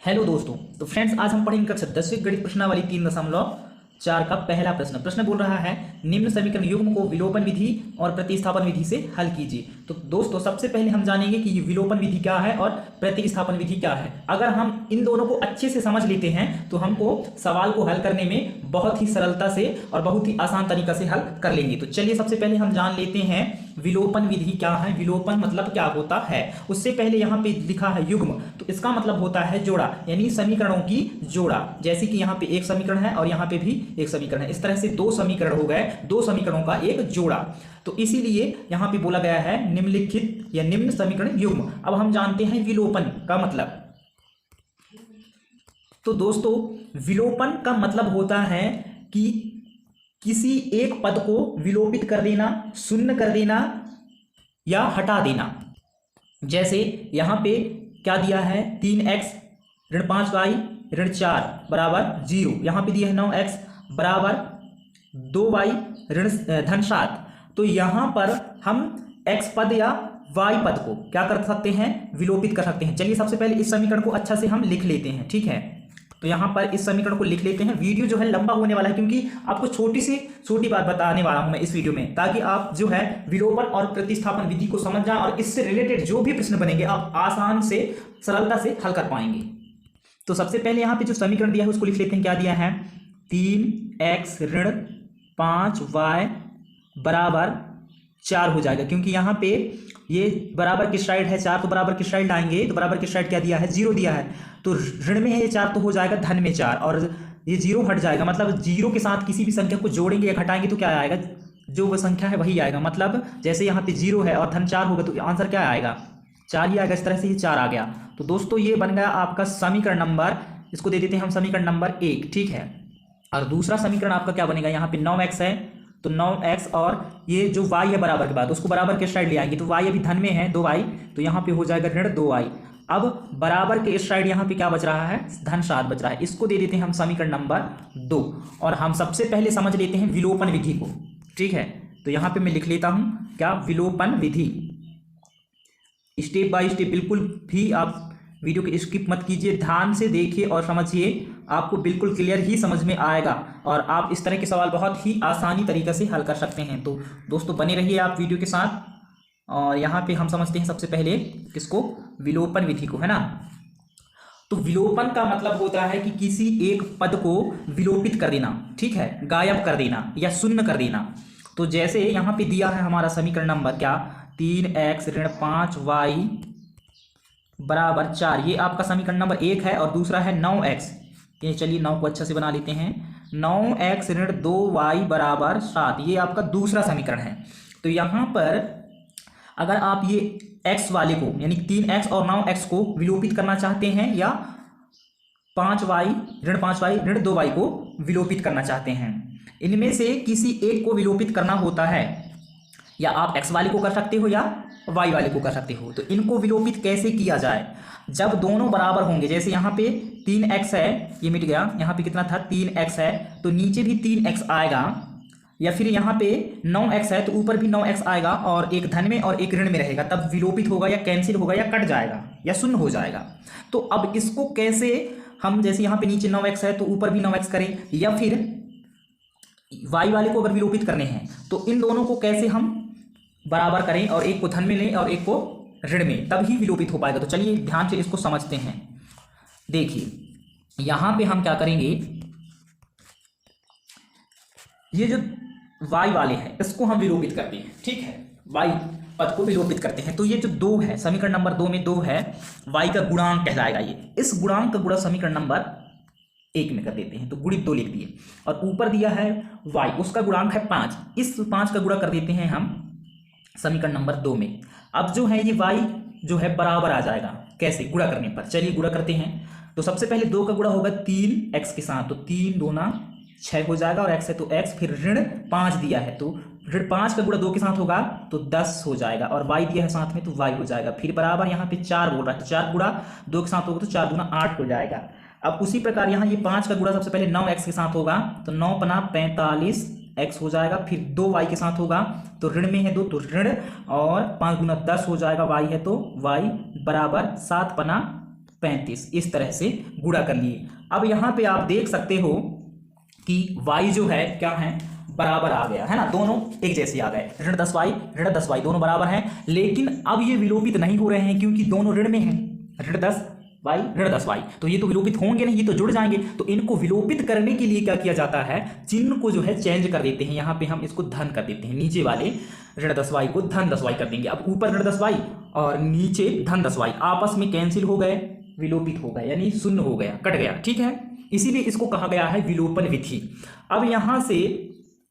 Hello दोस्तों। तो friends, आज हम पढ़ेंगे कक्षा 10वीं गणित प्रश्नावली 3.4 का पहला प्रश्न। प्रश्न बोल रहा है निम्न समीकरण युग्म को विलोपन विधि और प्रतिस्थापन विधि से हल कीजिए। तो दोस्तों, सबसे पहले हम जानेंगे कि ये विलोपन विधि क्या है और प्रतिस्थापन विधि क्या है। अगर हम इन दोनों को अच्छे से समझ लेते हैं तो हमको सवाल को हल करने में बहुत ही सरलता से और बहुत ही आसान तरीका से हल कर लेंगे। तो चलिए सबसे पहले हम जान लेते हैं विलोपन विधि क्या है, विलोपन मतलब क्या होता है। उससे पहले यहाँ पे लिखा है युग्म, तो इसका मतलब होता है जोड़ा, यानी समीकरणों की जोड़ा। जैसे कि यहाँ पे एक समीकरण है और यहाँ पे भी एक समीकरण है, इस तरह से दो समीकरण हो गए, दो समीकरणों का एक जोड़ा। तो इसीलिए यहाँ पे बोला गया है निम्नलिखित या निम्न समीकरण युग्म। अब हम जानते हैं विलोपन का मतलब। तो दोस्तों, विलोपन का मतलब होता है कि किसी एक पद को विलोपित कर देना, शून्य कर देना या हटा देना। जैसे यहां पे क्या दिया है, 3x ऋण 5y ऋण 4 बराबर 0। यहां पे दिया है 9x बराबर 2y ऋण धन 7। तो यहां पर हम x पद या y पद को क्या कर सकते हैं, विलोपित कर सकते हैं। चलिए सबसे पहले इस समीकरण को अच्छा से हम लिख लेते हैं, ठीक है। तो यहां पर इस समीकरण को लिख लेते हैं। वीडियो जो है लंबा होने वाला है, क्योंकि आपको छोटी से छोटी बात बताने वाला हूं मैं इस वीडियो में, ताकि आप जो है विलोपन और प्रतिस्थापन विधि को समझ जाएं और इससे रिलेटेड जो भी प्रश्न बनेंगे आप आसान से सरलता से हल कर पाएंगे। तो सबसे पहले यहां पे जो समीकरण दिया है उसको लिख लेते हैं। क्या दिया है, 3x ऋण 5y बराबर 4 हो जाएगा, क्योंकि यहाँ पे ये बराबर की साइड है 4, तो बराबर की साइड लाएंगे तो बराबर की साइड क्या दिया है, 0 दिया है। तो ऋण में है ये 4 तो हो जाएगा धन में 4, और ये 0 हट जाएगा। मतलब 0 के साथ किसी भी संख्या को जोड़ेंगे या घटाएंगे तो क्या आएगा, जो वो संख्या है वही आएगा। मतलब जैसे यहाँ पे 0 है और धन 4 होगा तो आंसर क्या आएगा, 4 ही आएगा। इस तरह से ये 4 आ गया। तो दोस्तों, ये बन गया आपका समीकरण नंबर, इसको दे देते हैं हम समीकरण नंबर 1, ठीक है। और दूसरा समीकरण आपका क्या बनेगा, यहाँ पे 9x है तो 9x और ये जो y है बराबर के बाद उसको बराबर के साइड ले आएंगे, तो y अभी धन में है 2y, तो यहाँ पे हो जाएगा ऋण 2y। अब बराबर के इस साइड यहाँ पे क्या बच रहा है, धन 7 बच रहा है। इसको दे देते हैं हम समीकरण नंबर 2। और हम सबसे पहले समझ लेते हैं विलोपन विधि को, ठीक है। तो यहाँ पे मैं लिख लेता हूँ क्या, विलोपन विधि। स्टेप बाय स्टेप, बिल्कुल भी आप वीडियो को स्किप मत कीजिए, ध्यान से देखिए और समझिए, आपको बिल्कुल क्लियर ही समझ में आएगा और आप इस तरह के सवाल बहुत ही आसानी तरीके से हल कर सकते हैं। तो दोस्तों, बने रहिए आप वीडियो के साथ। और यहाँ पे हम समझते हैं सबसे पहले किसको, विलोपन विधि को, है ना। तो विलोपन का मतलब होता है कि किसी एक पद को विलोपित कर देना, ठीक है, गायब कर देना या शून्य कर देना। तो जैसे यहाँ पे दिया है हमारा समीकरण नंबर क्या, 3x ऋण 5y बराबर 4, ये आपका समीकरण नंबर 1 है। और दूसरा है 9x, ये चलिए 9 को अच्छा से बना लेते हैं, 9x ऋण 2y बराबर 7, ये आपका दूसरा समीकरण है। तो यहाँ पर अगर आप ये x वाले को यानी 3x और 9x को विलोपित करना चाहते हैं या 5y ऋण 2y को विलोपित करना चाहते हैं, इनमें से किसी एक को विलोपित करना होता है, या आप x वाले को कर सकते हो या y वाले को कर सकते हो। तो इनको विलोपित कैसे किया जाए, जब दोनों बराबर होंगे। जैसे यहाँ पे 3x है, ये मिट गया, यहाँ पे कितना था 3x है तो नीचे भी 3x आएगा, या फिर यहाँ पे 9x है तो ऊपर भी 9x आएगा, और एक धन में और एक ऋण में रहेगा, तब विलोपित होगा या कैंसिल होगा या कट जाएगा या शून्य हो जाएगा। तो अब इसको कैसे हम, जैसे यहाँ पे नीचे 9x है तो ऊपर भी 9x करें, या फिर y वाले को अगर विलोपित करने हैं तो इन दोनों को कैसे हम बराबर करें और एक को धन में लें और एक को ऋण में, तब ही विलोपित हो पाएगा। तो चलिए ध्यान से इसको समझते हैं। देखिए यहां पे हम क्या करेंगे, ये जो y वाले हैं इसको हम विलोपित करते हैं, ठीक है, y पद को विलोपित करते हैं। तो ये जो 2 है, समीकरण नंबर 2 में 2 है, y का गुणांक कहलाएगा ये। इस गुणांक का गुणा समीकरण नंबर 1 में कर देते हैं, तो गुणित 2 लिख दिए। और ऊपर दिया है y, उसका गुणांक है 5, इस 5 का गुणा कर देते हैं हम समीकरण नंबर 2 में। अब जो है ये y जो है बराबर आ जाएगा, कैसे, गुणा करने पर। चलिए गुणा करते हैं। तो सबसे पहले 2 का गुणा होगा 3x के साथ, तो 3 दूना 6 हो जाएगा, और x है तो x, फिर ऋण 5 दिया है तो ऋण 5 का गुणा 2 के साथ होगा तो 10 हो जाएगा, और y दिया है साथ में तो y हो जाएगा। फिर बराबर यहाँ पे 4 बोल रहा है तो 4 गुणा 2 के साथ होगा तो 4 दूना 8 हो जाएगा। अब उसी प्रकार यहाँ ये 5 का गुणा सबसे पहले 9x के साथ होगा तो 9 पना 45 x हो जाएगा, फिर 2y के साथ होगा तो ऋण में है 2 तो ऋण, और 5 गुना 10 हो जाएगा, y है तो y बराबर 7 पना 35, इस तरह से गुणा कर लिए। अब यहाँ पे आप देख सकते हो कि y जो है क्या है, बराबर आ गया है ना, दोनों एक जैसे आ गए, ऋण 10y ऋण 10y दोनों बराबर हैं। लेकिन अब ये विलोपित नहीं हो रहे हैं क्योंकि दोनों ऋण में हैं, ऋण 10y ऋण 10y, तो ये तो विलोपित होंगे नहीं, ये तो जुड़ जाएंगे। तो इनको विलोपित करने के लिए क्या किया जाता है, चिन्ह को जो है चेंज कर देते हैं। यहाँ पे हम इसको धन कर देते हैं, नीचे वाले ऋण 10y को धन 10y कर देंगे। अब ऊपर ऋण 10y और नीचे धन 10y आपस में कैंसिल हो गए, विलोपित हो गए, यानी शून्य हो गया, कट गया, ठीक है। इसीलिए इसको कहा गया है विलोपन विधि। अब यहां से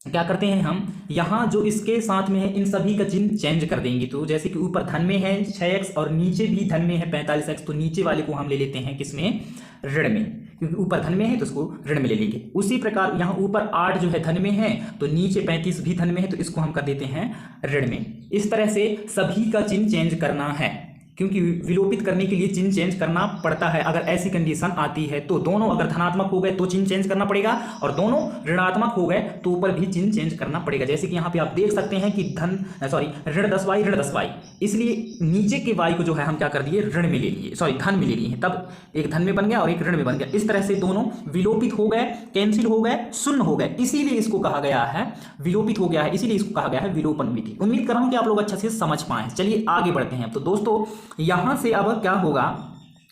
क्या करते हैं हम, यहाँ जो इसके साथ में है इन सभी का चिन्ह चेंज कर देंगे। तो जैसे कि ऊपर धन में है 6x और नीचे भी धन में है 45x, तो नीचे वाले को हम ले लेते हैं किसमें, ऋण में, क्योंकि ऊपर धन में है तो इसको ऋण में ले लेंगे। उसी प्रकार यहाँ ऊपर 8 जो है धन में है, तो नीचे 35 भी धन में है, तो इसको हम कर देते हैं ऋण में। इस तरह से सभी का चिन्ह चेंज करना है, क्योंकि विलोपित करने के लिए चिन्ह चेंज करना पड़ता है। अगर ऐसी कंडीशन आती है तो दोनों अगर धनात्मक हो गए तो चिन्ह चेंज करना पड़ेगा, और दोनों ऋणात्मक हो गए तो ऊपर भी चिन्ह चेंज करना पड़ेगा। जैसे कि यहाँ पे आप देख सकते हैं कि ऋण 10y ऋण 10y, इसलिए नीचे के y को जो है हम क्या कर दिए, ऋण में ले लिए, धन में ले लिए, तब एक धन में बन गया और एक ऋण में बन गया। इस तरह से दोनों विलोपित हो गए, कैंसिल हो गए, शून्य हो गए, इसीलिए इसको कहा गया है विलोपित हो गया है, इसीलिए इसको कहा गया है विलोपन विधि। उम्मीद कर रहा हूं कि आप लोग अच्छे से समझ पाए। चलिए आगे बढ़ते हैं। तो दोस्तों यहां से अब क्या होगा,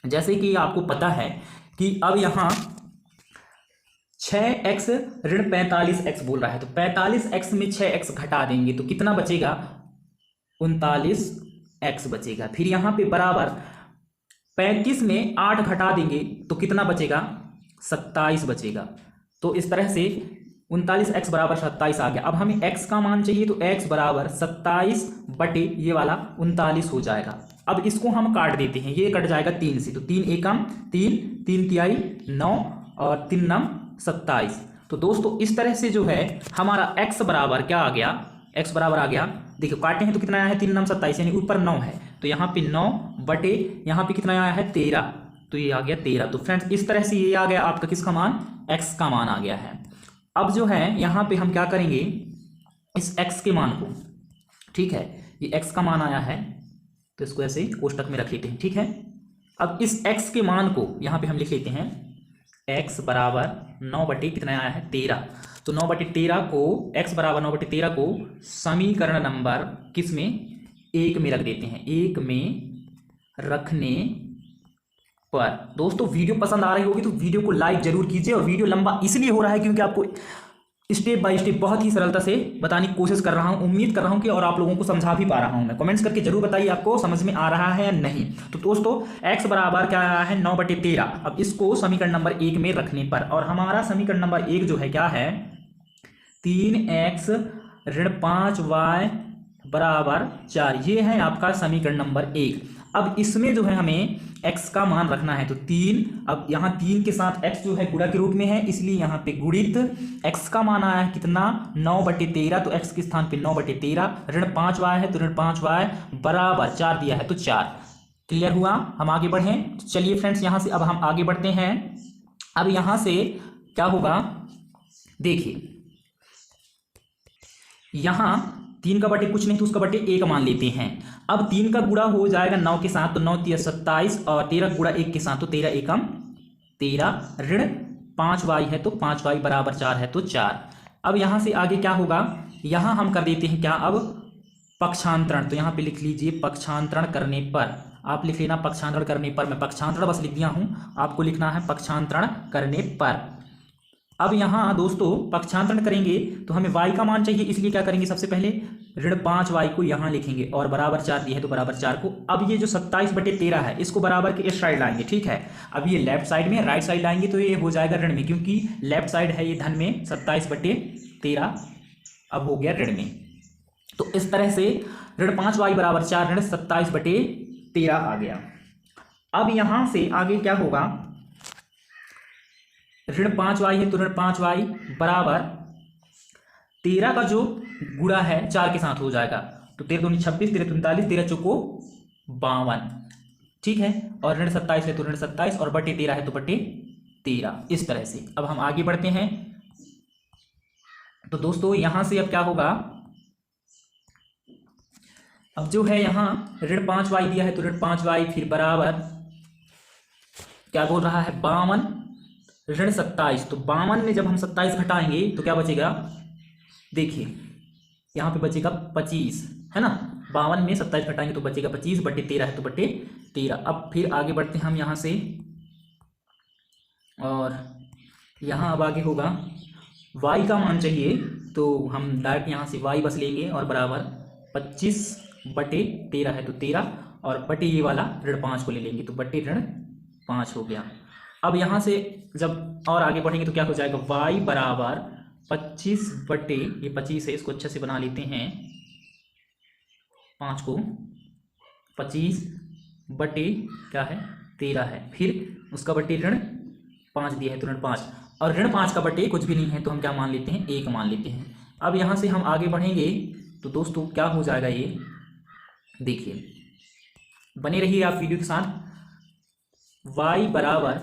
जैसे कि आपको पता है कि अब यहां 6x ऋण 45x बोल रहा है, तो 45x में 6x घटा देंगे तो कितना बचेगा, 39x बचेगा। फिर यहां पे बराबर 35 में 8 घटा देंगे तो कितना बचेगा, 27 बचेगा। तो इस तरह से 39x बराबर 27 आ गया। अब हमें x का मान चाहिए, तो x बराबर 27 बटे ये वाला 39 हो जाएगा। अब इसको हम काट देते हैं, ये कट जाएगा 3 से, तो 3 एकम 3, 3 तिहाई 9 और 3 नम 27। तो दोस्तों इस तरह से जो है हमारा x बराबर क्या आ गया, x बराबर आ गया, देखिए काटे हैं तो कितना आया है, 3 नम 27, यानी ऊपर 9 है, तो यहाँ पे 9 बटे यहाँ पे कितना आया है 13, तो ये आ गया 13। तो फ्रेंड्स इस तरह से ये आ गया आपका किसका मान, x का मान आ गया है। अब जो है यहाँ पे हम क्या करेंगे, इस x के मान को, ठीक है, ये x का मान आया है तो इसको ऐसे कोष्टक में रख लेते हैं, ठीक है। अब इस x के मान को यहाँ पे हम लिख लेते हैं, x बराबर 9 बटे कितना आया है 13, तो 9 बटे 13 को, x बराबर 9 बटे 13 को समीकरण नंबर किस में, 1 में रख देते हैं। 1 में रखने पर दोस्तों वीडियो पसंद आ रही होगी तो वीडियो को लाइक जरूर कीजिए, और वीडियो लंबा इसलिए हो रहा है क्योंकि आपको स्टेप बाय स्टेप बहुत ही सरलता से बताने की कोशिश कर रहा हूं। उम्मीद कर रहा हूं कि और आप लोगों को समझा भी पा रहा हूं मैं। कमेंट्स करके जरूर बताइए आपको समझ में आ रहा है या नहीं। तो दोस्तों x बराबर क्या आया है, 9 बटे 13। अब इसको समीकरण नंबर 1 में रखने पर, और हमारा समीकरण नंबर 1 जो है क्या है, 3x ऋण 5y बराबर 4, ये है आपका समीकरण नंबर 1। अब इसमें जो है हमें x का मान रखना है, तो 3, अब यहाँ 3 के साथ x जो है गुणा के रूप में है, इसलिए यहाँ पे गुणित x का मान आया है कितना, 9 बटे 13, तो x के स्थान पे 9 बटे 13, ऋण 5y है तो ऋण 5y बराबर 4 दिया है तो 4। क्लियर हुआ, हम आगे बढ़ें। तो चलिए फ्रेंड्स यहाँ से अब हम आगे बढ़ते हैं। अब यहाँ से क्या होगा, देखिए यहाँ 3 का बटे कुछ नहीं तो उसका बटे 1 मान लेते हैं। अब 3 का गुणा हो जाएगा 9 के साथ, तो 9 तिया 27, और 13 गुणा 1 के साथ, तो 13 एकम 13, ऋण 5y है तो 5y बराबर 4 है तो 4। अब यहाँ से आगे क्या होगा, यहाँ हम कर देते हैं क्या, अब पक्षांतरण, तो यहाँ पे लिख लीजिए पक्षांतरण करने पर, आप लिख लेना पक्षांतरण करने पर, मैं पक्षांतरण बस लिख दिया हूँ, आपको लिखना है पक्षांतरण करने पर। अब यहाँ दोस्तों पक्षांतरण करेंगे तो हमें y का मान चाहिए, इसलिए क्या करेंगे, सबसे पहले ऋण 5y को यहाँ लिखेंगे, और बराबर 4 दिया है तो बराबर 4 को, अब ये जो 27 बटे 13 है इसको बराबर के इस साइड लाएंगे, ठीक है। अब ये लेफ्ट साइड में, राइट साइड लाएंगे तो ये हो जाएगा ऋण में, क्योंकि लेफ्ट साइड है ये धन में, 27 बटे 13 अब हो गया ऋण में। तो इस तरह से ऋण 5y बराबर 4, ऋण 27 बटे 13 आ गया। अब यहाँ से आगे क्या होगा, ऋण 5y है तो ऋण 5y बराबर 13 का जो गुणा है 4 के साथ हो जाएगा, तो 13 दूनी 26, 13 39, 13 चौको 52, ठीक है। और ऋण 27 है तो ऋण 27, और बटे 13 है तो बटे 13, इस तरह से। अब हम आगे बढ़ते हैं। तो दोस्तों यहां से अब क्या होगा, अब जो है यहाँ ऋण 5y दिया है तो ऋण 5y फिर बराबर क्या बोल रहा है, 52 ऋण 27। तो 52 में जब हम 27 घटाएंगे तो क्या बचेगा, देखिए यहाँ पे बचेगा 25, है ना। 52 में 27 घटाएंगे तो बचेगा 25, बटे 13 है तो बटे 13। अब फिर आगे बढ़ते हैं हम यहाँ से, और यहाँ अब आगे होगा y का मान चाहिए, तो हम डायरेक्ट यहाँ से y बस लेंगे और बराबर 25 बटे 13 है तो 13, और बटे ये वाला ऋण 5 को ले लेंगे तो बटे ऋण 5 हो गया। अब यहाँ से जब और आगे बढ़ेंगे तो क्या हो जाएगा, y बराबर 25 बटे, ये 25 है, इसको अच्छे से बना लेते हैं, 5 को 25 बटे क्या है 13 है, फिर उसका बटे ऋण 5 दिया है तो ऋण 5, और ऋण 5 का बटे कुछ भी नहीं है तो हम क्या मान लेते हैं, 1 मान लेते हैं। अब यहाँ से हम आगे बढ़ेंगे तो दोस्तों क्या हो जाएगा, ये देखिए, बने रहिए आप वीडियो के साथ। y बराबर,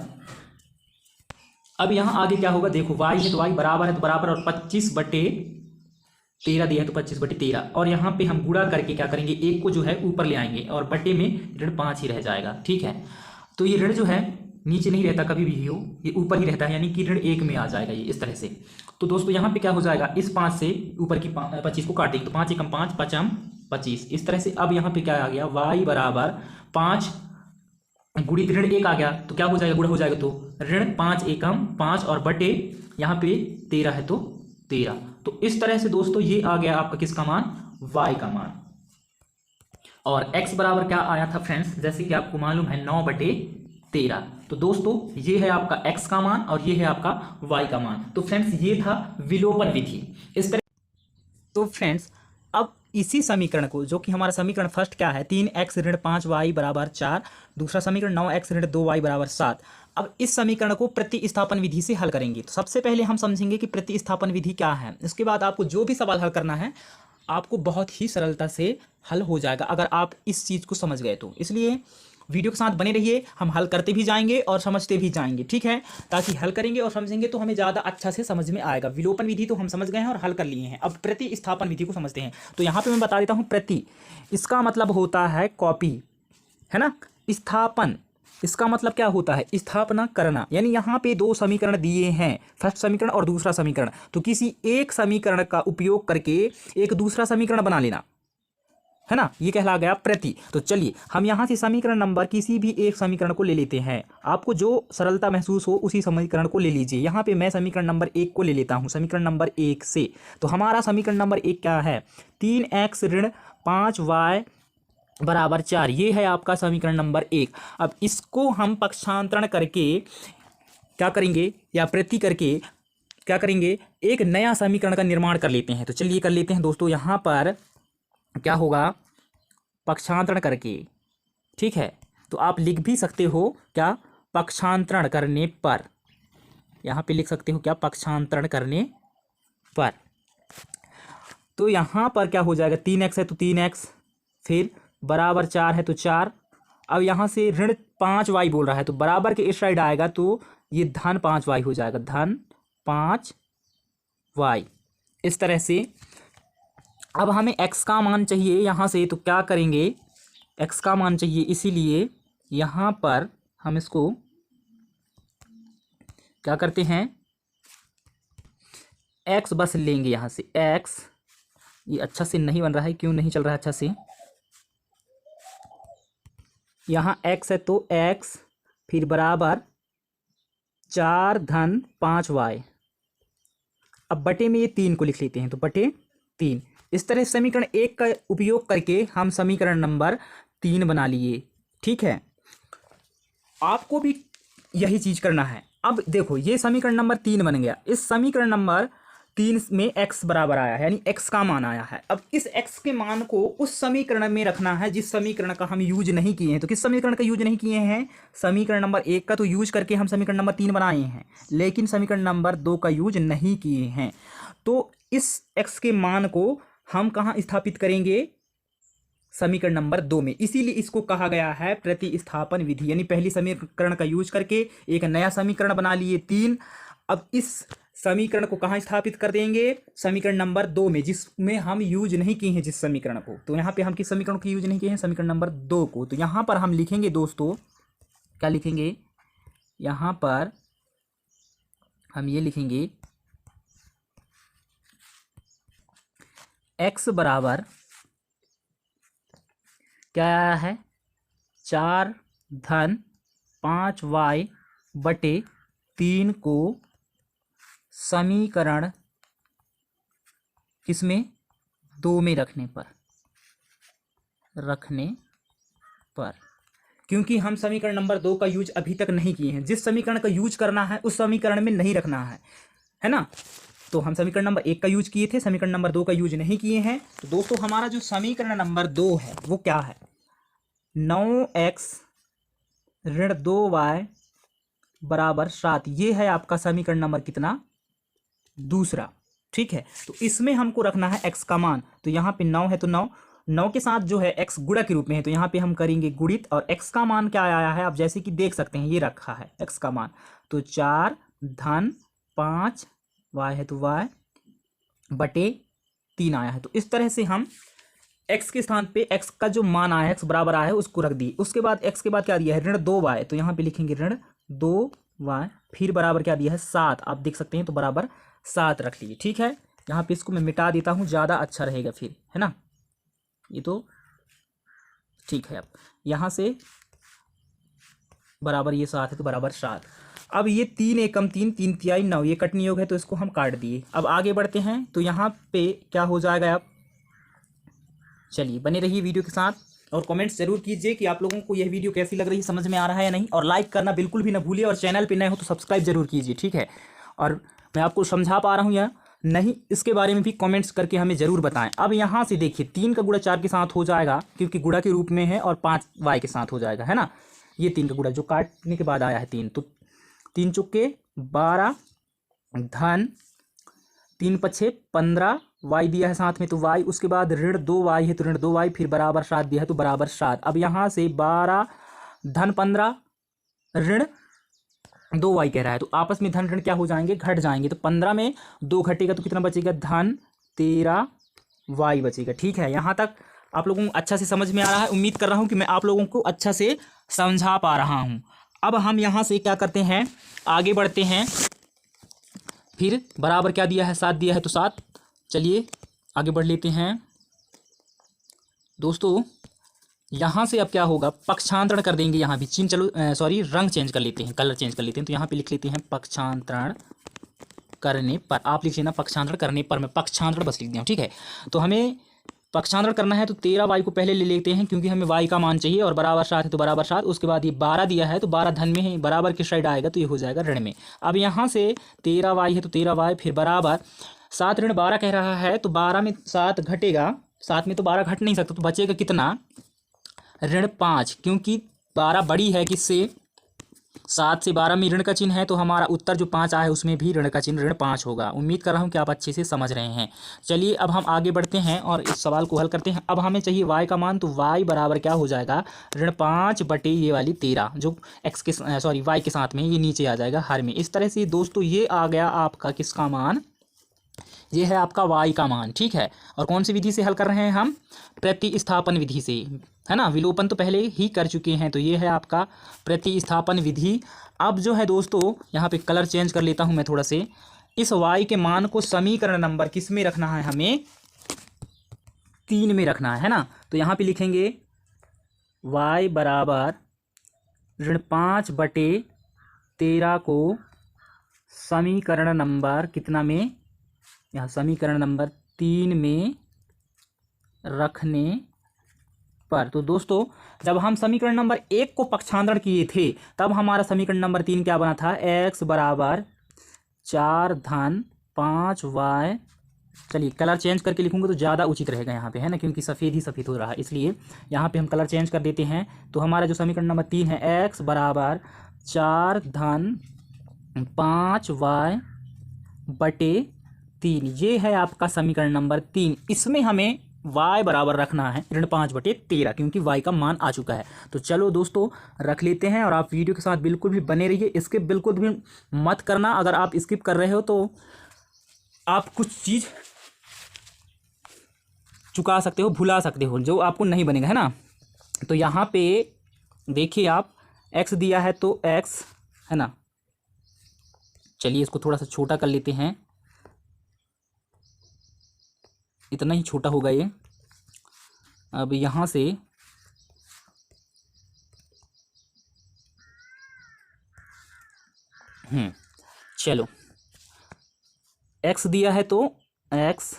अब यहाँ आगे क्या होगा, देखो y है तो y बराबर है तो बराबर, और 25 बटे 13 दिया है तो 25 बटे 13, और यहाँ पे हम गुणा करके क्या करेंगे, एक को जो है ऊपर ले आएंगे और बटे में ऋण 5 ही रह जाएगा, ठीक है। तो ये ऋण जो है नीचे नहीं रहता कभी भी हो, ये ऊपर ही रहता है, यानी कि ऋण 1 में आ जाएगा ये इस तरह से। तो दोस्तों यहाँ पे क्या हो जाएगा, इस 5 से ऊपर की 25 को काटेंगे तो 5 एकम 5, 5 25 इस तरह से। अब यहाँ पे क्या आ गया, y बराबर 5 गुणित ऋण 1 आ गया तो क्या हो जाएगा, गुणा हो जाएगा तो ऋण 5 एकम 5, और बटे यहाँ पे 13 है तो 13। तो इस तरह से दोस्तों ये आ गया आपका किसका मान, y का मान। और x बराबर क्या आया था फ्रेंड्स, जैसे कि आपको मालूम है 9 बटे 13। तो दोस्तों ये है आपका x का मान और ये है आपका y का मान। तो फ्रेंड्स ये था विलोपन विधि इस तरह। तो फ्रेंड्स अब इसी समीकरण को, जो कि हमारा समीकरण फर्स्ट क्या है, 3x ऋण 5y बराबर 4, दूसरा समीकरण 9x ऋण 2y बराबर 7। अब इस समीकरण को प्रतिस्थापन विधि से हल करेंगे। तो सबसे पहले हम समझेंगे कि प्रतिस्थापन विधि क्या है, इसके बाद आपको जो भी सवाल हल करना है आपको बहुत ही सरलता से हल हो जाएगा अगर आप इस चीज़ को समझ गए तो। इसलिए वीडियो के साथ बने रहिए, हम हल करते भी जाएंगे और समझते भी जाएंगे, ठीक है, ताकि हल करेंगे और समझेंगे तो हमें ज़्यादा अच्छा से समझ में आएगा। विलोपन विधि तो हम समझ गए हैं और हल कर लिए हैं, अब प्रतिस्थापन विधि को समझते हैं। तो यहाँ पे मैं बता देता हूँ, प्रति इसका मतलब होता है कॉपी, है ना। स्थापन इसका मतलब क्या होता है, स्थापना करना, यानी यहाँ पे दो समीकरण दिए हैं, फर्स्ट समीकरण और दूसरा समीकरण, तो किसी एक समीकरण का उपयोग करके एक दूसरा समीकरण बना लेना, है ना, ये कहला गया प्रति। तो चलिए हम यहाँ से समीकरण नंबर किसी भी एक समीकरण को ले लेते हैं, आपको जो सरलता महसूस हो उसी समीकरण को ले लीजिए। यहाँ पे मैं समीकरण नंबर 1 को ले लेता हूँ, समीकरण नंबर 1 से। तो हमारा समीकरण नंबर 1 क्या है, 3x ऋण 5y बराबर 4, ये है आपका समीकरण नंबर 1। अब इसको हम पक्षांतरण करके क्या करेंगे, या प्रति करके क्या करेंगे, एक नया समीकरण का निर्माण कर लेते हैं। तो चलिए कर लेते हैं दोस्तों, यहाँ पर क्या होगा, पक्षांतरण करके, ठीक है। तो आप लिख भी सकते हो क्या, पक्षांतरण करने पर, यहाँ पे लिख सकते हो क्या, पक्षांतरण करने पर। तो यहाँ पर क्या हो जाएगा, 3x है तो 3x, फिर बराबर 4 है तो 4। अब यहाँ से ऋण 5y बोल रहा है तो बराबर के इस साइड आएगा तो ये धन 5y हो जाएगा, धन 5y इस तरह से। अब हमें x का मान चाहिए यहाँ से, तो क्या करेंगे, x का मान चाहिए, इसीलिए यहाँ पर हम इसको क्या करते हैं, x बस लेंगे यहाँ से, x, ये अच्छा से नहीं बन रहा है, क्यों नहीं चल रहा है अच्छा से, यहाँ x है तो x, फिर बराबर 4 धन 5y, अब बटे में ये 3 को लिख लेते हैं तो बटे 3। इस तरह समीकरण 1 का उपयोग करके हम समीकरण नंबर 3 बना लिए, ठीक है। आपको भी यही चीज करना है। अब देखो ये समीकरण नंबर 3 बन गया, इस समीकरण नंबर 3 में x बराबर आया है, यानी x का मान आया है। अब इस x के मान को उस समीकरण में रखना है जिस समीकरण का हम यूज नहीं किए हैं। तो किस समीकरण का यूज नहीं किए हैं, समीकरण नंबर 1 का तो यूज करके हम समीकरण नंबर 3 बनाए हैं, लेकिन समीकरण नंबर 2 का यूज नहीं किए हैं। तो इस x के मान को हम कहाँ स्थापित करेंगे, समीकरण नंबर 2 में, इसीलिए इसको कहा गया है प्रतिस्थापन विधि, यानी पहली समीकरण का यूज करके एक नया समीकरण बना लिए 3। अब इस समीकरण को कहाँ स्थापित कर देंगे, समीकरण नंबर 2 में, जिसमें हम यूज नहीं किए हैं जिस समीकरण को। तो यहाँ पे हम किस समीकरण को यूज नहीं किए हैं, समीकरण नंबर 2 को। तो यहाँ पर हम लिखेंगे दोस्तों, क्या लिखेंगे, यहाँ पर हम ये लिखेंगे x बराबर क्या है, 4 धन 5y बटे 3 को समीकरण किसमें, 2 में रखने पर क्योंकि हम समीकरण नंबर 2 का यूज अभी तक नहीं किए हैं। जिस समीकरण का यूज करना है उस समीकरण में नहीं रखना है ना। तो हम समीकरण नंबर 1 का यूज किए थे, समीकरण नंबर 2 का यूज नहीं किए हैं। तो दोस्तों हमारा जो समीकरण नंबर 2 है वो क्या है, 9x ऋण 2y बराबर 7। ये है आपका समीकरण नंबर कितना, दूसरा। ठीक है, तो इसमें हमको रखना है x का मान। तो यहाँ पे 9 है तो 9 के साथ जो है x गुणा के रूप में है, तो यहाँ पे हम करेंगे गुणित। और x का मान क्या आया है, आप जैसे कि देख सकते हैं ये रखा है x का मान। तो 4 धन 5 y है तो y बटे 3 आया है। तो इस तरह से हम x के स्थान पे x का जो मान आया है, x बराबर आया है, उसको रख दिए। उसके बाद x के बाद क्या दिया है, ऋण 2y। तो यहाँ पे लिखेंगे ऋण 2y, फिर बराबर क्या दिया है 7, आप देख सकते हैं। तो बराबर 7 रख लीजिए। ठीक है, यहाँ पे इसको मैं मिटा देता हूँ, ज़्यादा अच्छा रहेगा फिर, है ना। ये तो ठीक है। अब यहाँ से बराबर ये 7 है तो बराबर 7। अब ये 3 एकम 3, 3 तिहाई 9, ये कटनी योग है तो इसको हम काट दिए। अब आगे बढ़ते हैं, तो यहाँ पे क्या हो जाएगा। अब चलिए बने रहिए वीडियो के साथ और कमेंट्स जरूर कीजिए कि आप लोगों को यह वीडियो कैसी लग रही है, समझ में आ रहा है या नहीं। और लाइक करना बिल्कुल भी ना भूलिए, और चैनल पे नए हो तो सब्सक्राइब जरूर कीजिए। ठीक है, और मैं आपको समझा पा रहा हूँ या नहीं इसके बारे में भी कमेंट्स करके हमें ज़रूर बताएं। अब यहाँ से देखिए 3 का गुणा 4 के साथ हो जाएगा क्योंकि गुणा के रूप में है, और 5y के साथ हो जाएगा, है ना। ये 3 का गुणा जो काटने के बाद आया है 3, तो 3 चुक्के 12 धन 3 पछे 15 y दिया है साथ में तो y, उसके बाद ऋण 2y है तो ऋण 2y, फिर बराबर 7 दिया है तो बराबर 7। अब यहाँ से 12 धन 15 ऋण 2y कह रहा है, तो आपस में धन ऋण क्या हो जाएंगे, घट जाएंगे। तो 15 में 2 घटेगा तो कितना बचेगा, धन 13y बचेगा। ठीक है, यहाँ तक आप लोगों को अच्छा से समझ में आ रहा है। उम्मीद कर रहा हूँ कि मैं आप लोगों को अच्छा से समझा पा रहा हूँ। अब हम यहाँ से क्या करते हैं, आगे बढ़ते हैं। फिर बराबर क्या दिया है, 7 दिया है तो 7। चलिए आगे बढ़ लेते हैं दोस्तों। यहाँ से अब क्या होगा, पक्षांतरण कर देंगे। यहाँ भी चिन्ह, चलो सॉरी रंग चेंज कर लेते हैं, कलर चेंज कर लेते हैं। तो यहाँ पे लिख लेते हैं पक्षांतरण करने पर। आप लिख लेना पक्षांतरण करने पर, मैं पक्षांतरण बस लिख दिया हूँ। ठीक है, तो हमें पक्षांतरण करना है तो 13y को पहले ले लेते हैं क्योंकि हमें y का मान चाहिए, और बराबर 7 है तो बराबर 7। उसके बाद ये 12 दिया है तो 12 धन में है, बराबर की साइड आएगा तो ये हो जाएगा ऋण में। अब यहाँ से 13y है तो 13y, फिर बराबर 7 ऋण 12 कह रहा है तो 12 में 7 घटेगा, 7 में तो 12 घट नहीं सकता, तो बचेगा कितना, ऋण 5। क्योंकि 12 बड़ी है किससे, 7 से 12 में ऋण का चिन्ह है, तो हमारा उत्तर जो 5 आया है उसमें भी ऋण का चिन्ह ऋण 5 होगा। उम्मीद कर रहा हूँ कि आप अच्छे से समझ रहे हैं। चलिए अब हम आगे बढ़ते हैं और इस सवाल को हल करते हैं। अब हमें चाहिए y का मान, तो y बराबर क्या हो जाएगा, ऋण 5 बटे ये वाली 13 जो x के सॉरी y के साथ में ये नीचे आ जाएगा हर में। इस तरह से दोस्तों ये आ गया आपका किसका मान, ये है आपका y का मान। ठीक है, और कौन सी विधि से हल कर रहे हैं हम, प्रतिस्थापन विधि से, है ना। विलोपन तो पहले ही कर चुके हैं, तो ये है आपका प्रतिस्थापन विधि। अब जो है दोस्तों यहाँ पे कलर चेंज कर लेता हूँ मैं थोड़ा से। इस y के मान को समीकरण नंबर किस में रखना है, हमें 3 में रखना है ना। तो यहाँ पे लिखेंगे y बराबर ऋण 5 बटे 13 को समीकरण नंबर कितना में, यहाँ समीकरण नंबर 3 में रखने पर। तो दोस्तों जब हम समीकरण नंबर 1 को पक्षांतरण किए थे तब हमारा समीकरण नंबर 3 क्या बना था, x बराबर 4 धन 5y। चलिए कलर चेंज करके लिखूंगा तो ज़्यादा उचित रहेगा यहाँ पे, है ना, क्योंकि सफ़ेद ही सफ़ेद हो रहा है, इसलिए यहाँ पे हम कलर चेंज कर देते हैं। तो हमारा जो समीकरण नंबर 3 है, x बराबर 4 धन 5y बटे 3, ये है आपका समीकरण नंबर 3। इसमें हमें y बराबर रखना है ऋण 5 बटे 13 क्योंकि y का मान आ चुका है। तो चलो दोस्तों रख लेते हैं, और आप वीडियो के साथ बिल्कुल भी बने रहिए, स्किप बिल्कुल भी मत करना। अगर आप स्किप कर रहे हो तो आप कुछ चीज़ चुका सकते हो, भुला सकते हो, जो आपको नहीं बनेगा, है ना। तो यहाँ पे देखिए आप x दिया है तो x है ना। चलिए इसको थोड़ा सा छोटा कर लेते हैं, इतना ही छोटा होगा ये। अब यहाँ से चलो x दिया है तो x,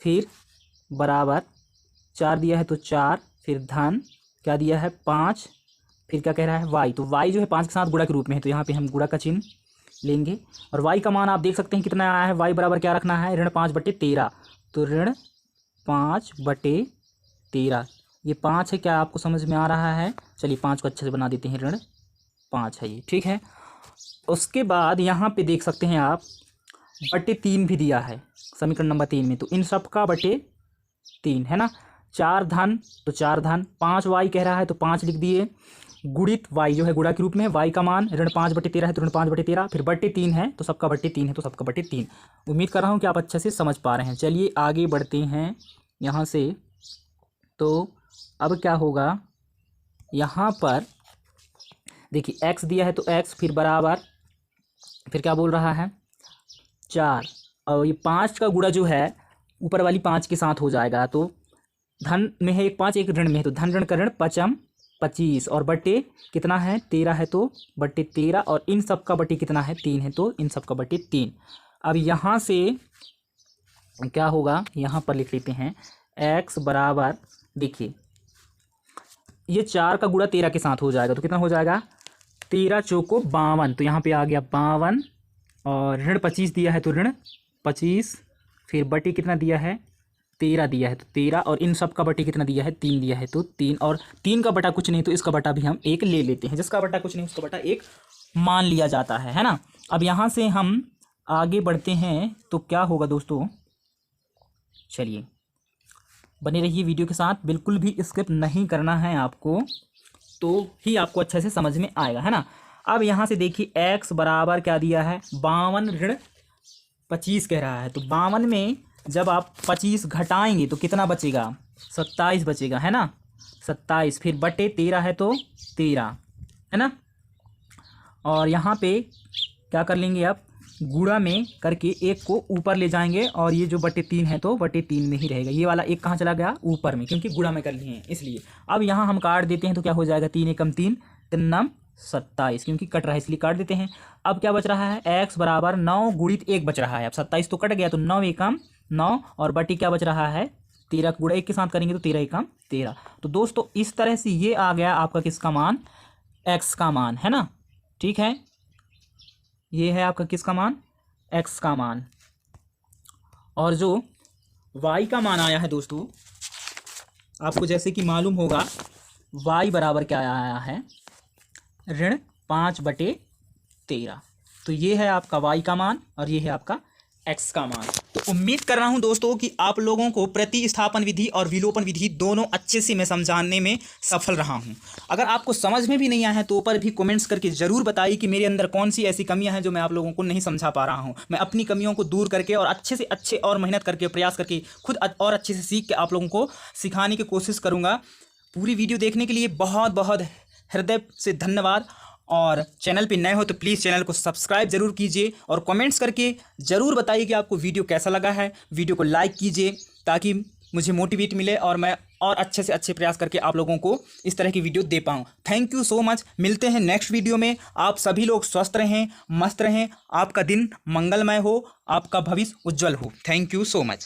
फिर बराबर 4 दिया है तो 4, फिर धन क्या दिया है 5, फिर क्या कह रहा है y, तो y जो है 5 के साथ गुणा के रूप में है, तो यहाँ पे हम गुणा का चिन्ह लेंगे। और y का मान आप देख सकते हैं कितना आया है, y बराबर क्या रखना है, ऋण 5/13, तो ऋण 5/13, ये 5 है, क्या आपको समझ में आ रहा है। चलिए 5 को अच्छे से बना देते हैं, ऋण 5 है ये, ठीक है। उसके बाद यहाँ पे देख सकते हैं आप 3 भी दिया है समीकरण नंबर 3 में, तो इन सब का 3 है ना। 4 धन तो 4 धन, 5 y कह रहा है तो 5 लिख दिए, गुणित y जो है गुणा के रूप में, y का मान ऋण 5/13 है तो ऋण 5/13, फिर 3 है तो सबका 3 है तो सबका 3। उम्मीद कर रहा हूँ कि आप अच्छे से समझ पा रहे हैं। चलिए आगे बढ़ते हैं यहाँ से। तो अब क्या होगा, यहाँ पर देखिए x दिया है तो x, फिर बराबर, फिर क्या बोल रहा है 4, और ये 5 का गुणा जो है ऊपर वाली 5 के साथ हो जाएगा, तो धन में है एक 5, एक ऋण में है, तो धन ऋण का ऋण 25, और बट्टे कितना है 13 है तो 13, और इन सब का बट्टे कितना है 3 है तो इन सब का 3। अब यहाँ से क्या होगा, यहाँ पर लिख लेते हैं x बराबर, देखिए ये 4 का गुणा 13 के साथ हो जाएगा, तो कितना हो जाएगा 13 चौको 52, तो यहाँ पे आ गया 52, और ऋण 25 दिया है तो ऋण 25, फिर बटे कितना दिया है 13 दिया है तो 13, और इन सब का बटे कितना दिया है 3 दिया है तो 3, और 3 का बटा कुछ नहीं तो इसका बटा भी हम 1 ले लेते हैं, जिसका बटा कुछ नहीं उसका बटा 1 मान लिया जाता है ना। अब यहाँ से हम आगे बढ़ते हैं, तो क्या होगा दोस्तों, चलिए बने रहिए वीडियो के साथ, बिल्कुल भी स्किप नहीं करना है आपको, तो ही आपको अच्छे से समझ में आएगा, है ना। अब यहाँ से देखिए x बराबर क्या दिया है 52 ऋण 25 कह रहा है, तो 52 में जब आप 25 घटाएंगे तो कितना बचेगा 27 बचेगा, है ना 27, फिर बटे 13 है तो 13, है ना। और यहाँ पे क्या कर लेंगे, अब गुणा में करके 1 को ऊपर ले जाएंगे, और ये जो 3 है तो 3 में ही रहेगा, ये वाला 1 कहाँ चला गया ऊपर में, क्योंकि गुणा में कर लिए हैं इसलिए। अब यहाँ हम काट देते हैं तो क्या हो जाएगा 3 एकम 3, 3 27, क्योंकि कट रहा है इसलिए काट देते हैं। अब क्या बच रहा है x बराबर 9 गुणित 1 बच रहा है, अब 27 तो कट गया तो 9 एकम 9, और बटी क्या बच रहा है 13, गुणा 1 के साथ करेंगे तो 13 एकम 13। तो दोस्तों इस तरह से ये आ गया आपका किसका मान, x का मान, है ना, ठीक है। ये है आपका किसका मान, x का मान। और जो y का मान आया है दोस्तों, आपको जैसे कि मालूम होगा y बराबर क्या आया है ऋण 5/13, तो ये है आपका y का मान और ये है आपका x का मान। तो उम्मीद कर रहा हूं दोस्तों कि आप लोगों को प्रतिस्थापन विधि और विलोपन विधि दोनों अच्छे से मैं समझाने में सफल रहा हूं। अगर आपको समझ में भी नहीं आया है तो ऊपर भी कमेंट्स करके ज़रूर बताइए कि मेरे अंदर कौन सी ऐसी कमियां हैं जो मैं आप लोगों को नहीं समझा पा रहा हूं। मैं अपनी कमियों को दूर करके और अच्छे से अच्छे और मेहनत करके प्रयास करके खुद और अच्छे से सीख के आप लोगों को सिखाने की कोशिश करूँगा। पूरी वीडियो देखने के लिए बहुत बहुत हृदय से धन्यवाद, और चैनल पे नए हो तो प्लीज़ चैनल को सब्सक्राइब जरूर कीजिए, और कमेंट्स करके ज़रूर बताइए कि आपको वीडियो कैसा लगा है। वीडियो को लाइक कीजिए ताकि मुझे मोटिवेट मिले और मैं और अच्छे से अच्छे प्रयास करके आप लोगों को इस तरह की वीडियो दे पाऊँ। थैंक यू सो मच, मिलते हैं नेक्स्ट वीडियो में। आप सभी लोग स्वस्थ रहें, मस्त रहें, आपका दिन मंगलमय हो, आपका भविष्य उज्जवल हो। Thank you so much.